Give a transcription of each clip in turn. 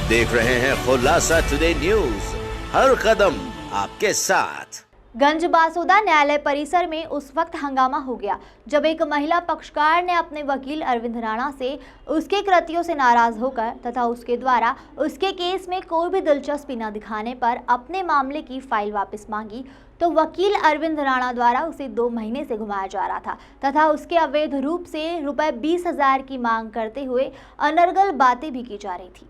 देख रहे हैं खुलासा टुडे न्यूज, हर कदम आपके साथ। गंज बासोदा न्यायालय परिसर में उस वक्त हंगामा हो गया जब एक महिला पक्षकार ने अपने वकील अरविंद राणा से उसके कृत्यों से नाराज होकर तथा उसके द्वारा उसके केस में कोई भी दिलचस्पी न दिखाने पर अपने मामले की फाइल वापस मांगी, तो वकील अरविंद राणा द्वारा उसे 2 महीने से घुमाया जा रहा था तथा उसके अवैध रूप से रुपए 20,000 की मांग करते हुए अनर्गल बातें भी की जा रही थी,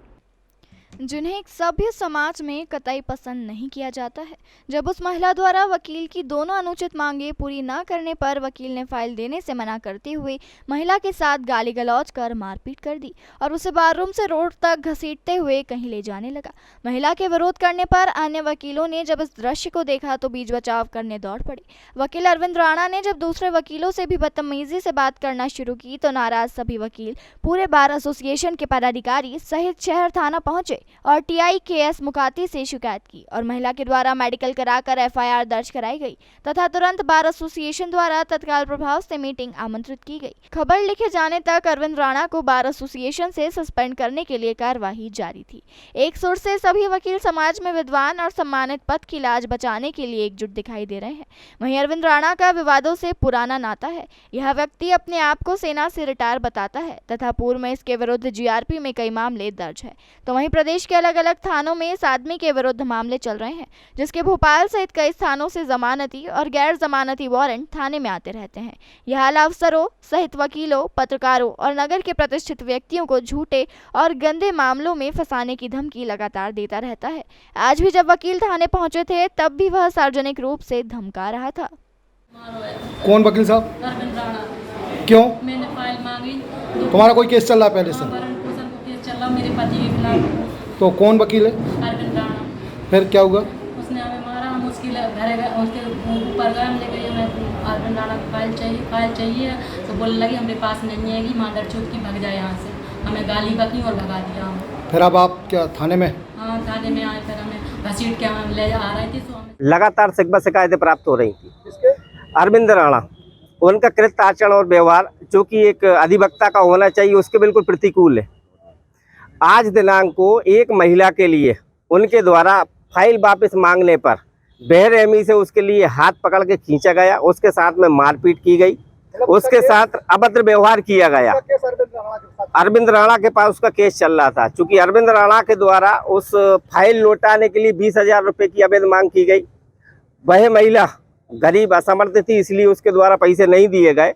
जिन्हें एक सभ्य समाज में कतई पसंद नहीं किया जाता है। जब उस महिला द्वारा वकील की दोनों अनुचित मांगे पूरी न करने पर वकील ने फाइल देने से मना करते हुए महिला के साथ गाली गलौज कर मारपीट कर दी और उसे बाथरूम से रोड तक घसीटते हुए कहीं ले जाने लगा। महिला के विरोध करने पर अन्य वकीलों ने जब इस दृश्य को देखा तो बीच बचाव करने दौड़ पड़े। वकील अरविंद राणा ने जब दूसरे वकीलों से भी बदतमीजी से बात करना शुरू की तो नाराज सभी वकील पूरे बार एसोसिएशन के पदाधिकारी सहित शहर थाना पहुंचे और टीआई केएस मुकाती से शिकायत की और महिला के द्वारा मेडिकल कराकर एफआईआर दर्ज कराई गई तथा तुरंत बार एसोसिएशन द्वारा तत्काल प्रभाव से मीटिंग आमंत्रित की गई। खबर लिखे जाने तक अरविंद राणा को बार एसोसिएशन से सस्पेंड करने के लिए कार्यवाही जारी थी। एक सुर से सभी वकील समाज में विद्वान और सम्मानित पद की लाज बचाने के लिए एकजुट दिखाई दे रहे हैं। वहीं अरविंद राणा का विवादों से पुराना नाता है। यह व्यक्ति अपने आप को सेना से रिटायर बताता है तथा पूर्व में इसके विरुद्ध जीआरपी में कई मामले दर्ज है। तो वहीं प्रदेश के अलग अलग थानों में इस आदमी के विरुद्ध मामले चल रहे हैं, जिसके भोपाल सहित कई स्थानों से जमानती और गैर जमानती वारंट थाने में आते रहते हैं। यह हाल अफसरों सहित वकीलों, पत्रकारों और नगर के प्रतिष्ठित व्यक्तियों को झूठे और गंदे मामलों में फंसाने की धमकी लगातार देता रहता है। आज भी जब वकील थाने पहुंचे थे तब भी वह सार्वजनिक रूप से धमका रहा था। कौन वकील साहब? अरविंद राणा। क्यों? मैंने फाइल मांगी। तुम्हारा कोई केस चल रहा है पहले से? भरण पोषण को केस चल रहा मेरे पति के खिलाफ। तो कौन वकील है? अरविंद राणा। फिर क्या हुआ? उसने हमें मारा, हम उसके घर गए, उसके ऊपर गए, हम ले गए, हमें अरविंद राणा की फाइल चाहिए तो बोलने लगी हमारे पास नहीं है, मादर चौथ की भग जाए यहाँ से। हमें गाली बकी और भगा दिया हम। फिर अब आप क्या थाने में? हाँ, थाने में आए, फिर हमें घसीट के हम ले आ रहे थे। तो हमें लगातार शिकायतें प्राप्त हो रही थी। अरविंद राणा, उनका कृत्य आचरण और व्यवहार जो कि एक अधिवक्ता का होना चाहिए उसके बिल्कुल प्रतिकूल है। आज दिनांक को एक महिला के लिए उनके द्वारा फाइल वापस मांगने पर बेरहमी से उसके लिए हाथ पकड़ के खींचा गया, उसके साथ में मारपीट की गई, उसके साथ अभद्र व्यवहार किया गया। अरविंद राणा के पास उसका केस चल रहा था। चूंकि अरविंद राणा के द्वारा उस फाइल लौटाने के लिए 20,000 रुपये की अवैध मांग की गई। वह महिला गरीब असमर्थ थी, इसलिए उसके द्वारा पैसे नहीं दिए गए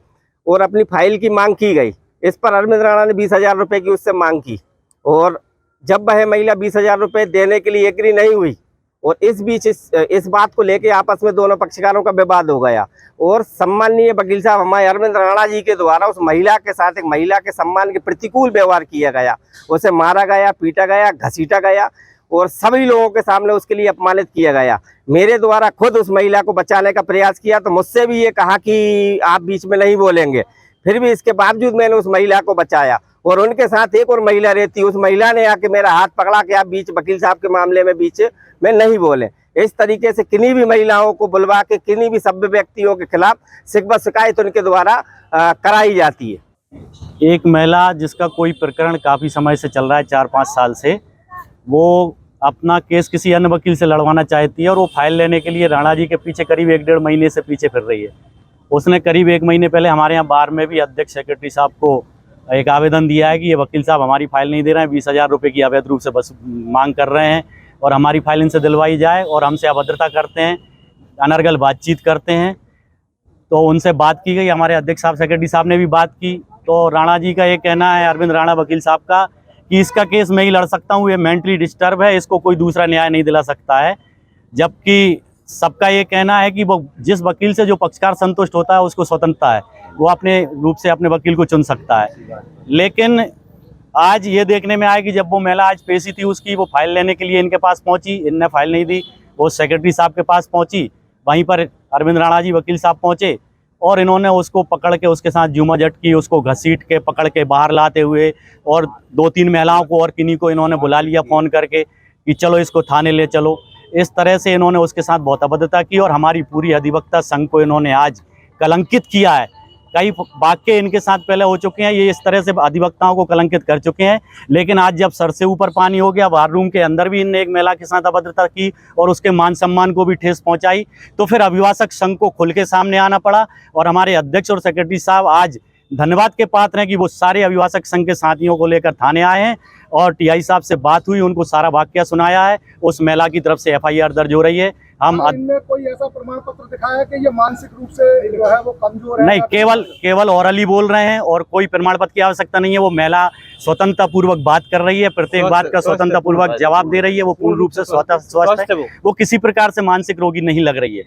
और अपनी फाइल की मांग की गई। इस पर अरविंद राणा ने 20,000 रुपये की उससे मांग की और जब वह महिला 20,000 रुपये देने के लिए एग्री नहीं हुई और इस बीच इस बात को लेके आपस में दोनों पक्षकारों का विवाद हो गया और सम्माननीय वकील साहब हमारे अरविंद राणा जी के द्वारा उस महिला के साथ एक महिला के सम्मान के प्रतिकूल व्यवहार किया गया। उसे मारा गया, पीटा गया, घसीटा गया और सभी लोगों के सामने उसके लिए अपमानित किया गया। मेरे द्वारा खुद उस महिला को बचाने का प्रयास किया तो मुझसे भी ये कहा कि आप बीच में नहीं बोलेंगे। फिर भी इसके बावजूद मैंने उस महिला को बचाया और उनके साथ एक और महिला रहती, उस महिला ने आके मेरा हाथ पकड़ा कि आप बीच वकील साहब के मामले में बीच में नहीं बोले। इस तरीके से किन्हीं भी महिलाओं को बुलवा के किन्हीं भी सभ्य व्यक्तियों के खिलाफ शिकायत उनके द्वारा कराई जाती है। एक महिला जिसका कोई प्रकरण काफ़ी समय से चल रहा है, 4-5 साल से, वो अपना केस किसी अन्य वकील से लड़वाना चाहती है और वो फाइल लेने के लिए राणा जी के पीछे करीब 1-1.5 महीने से पीछे फिर रही है। उसने करीब 1 महीने पहले हमारे यहाँ बार में भी अध्यक्ष सेक्रेटरी साहब को एक आवेदन दिया है कि ये वकील साहब हमारी फाइल नहीं दे रहे हैं, 20,000 रुपये की अवैध रूप से बस मांग कर रहे हैं और हमारी फाइल इनसे दिलवाई जाए और हमसे अभद्रता करते हैं, अनर्गल बातचीत करते हैं। तो उनसे बात की गई, हमारे अध्यक्ष साहब सेक्रेटरी साहब ने भी बात की। तो राणा जी का ये कहना है, अरविंद राणा वकील साहब का, कि इसका केस मैं ही लड़ सकता हूँ, ये मेंटली डिस्टर्ब है, इसको कोई दूसरा न्याय नहीं दिला सकता है। जबकि सबका ये कहना है कि वो जिस वकील से जो पक्षकार संतुष्ट होता है उसको स्वतंत्रता है, वो अपने रूप से अपने वकील को चुन सकता है। लेकिन आज ये देखने में आया कि जब वो महिला आज पेशी थी उसकी, वो फाइल लेने के लिए इनके पास पहुंची, इनने फाइल नहीं दी, वो सेक्रेटरी साहब के पास पहुंची, वहीं पर अरविंद राणा जी वकील साहब पहुंचे और इन्होंने उसको पकड़ के उसके साथ जुमाजट की, उसको घसीट के पकड़ के बाहर लाते हुए और 2-3 महिलाओं को और किन्हीं को इन्होंने बुला लिया फ़ोन करके कि चलो इसको थाने ले चलो। इस तरह से इन्होंने उसके साथ बहुत अभद्रता की और हमारी पूरी अधिवक्ता संघ को इन्होंने आज कलंकित किया है कई वाक्य इनके साथ पहले हो चुके हैं, ये इस तरह से अधिवक्ताओं को कलंकित कर चुके हैं। लेकिन आज जब सर से ऊपर पानी हो गया, वार रूम के अंदर भी इनने एक महिला के साथ अभद्रता की और उसके मान सम्मान को भी ठेस पहुंचाई, तो फिर अभिभाषक संघ को खुल के सामने आना पड़ा। और हमारे अध्यक्ष और सेक्रेटरी साहब आज धन्यवाद के पात्र हैं कि वो सारे अभिभाषक संघ के साथियों को लेकर थाने आए हैं और टीआई साहब से बात हुई, उनको सारा वाकया सुनाया है। उस महिला की तरफ से FIR दर्ज हो रही है। हम इनने कोई ऐसा प्रमाण पत्र दिखाया है कि ये मानसिक रूप से जो है वो कमजोर है? नहीं, केवल ओरली बोल रहे हैं और कोई प्रमाण पत्र की आवश्यकता नहीं है। वो महिला स्वतंत्रता पूर्वक बात कर रही है, प्रत्येक बात का स्वतंत्रता पूर्वक जवाब दे रही है। वो पूर्ण रूप से स्वस्थ है, वो किसी प्रकार से मानसिक रोगी नहीं लग रही है।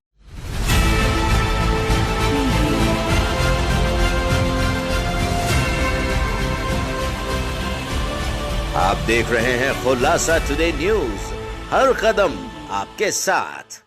आप देख रहे हैं खुलासा टुडे न्यूज, हर कदम आपके साथ।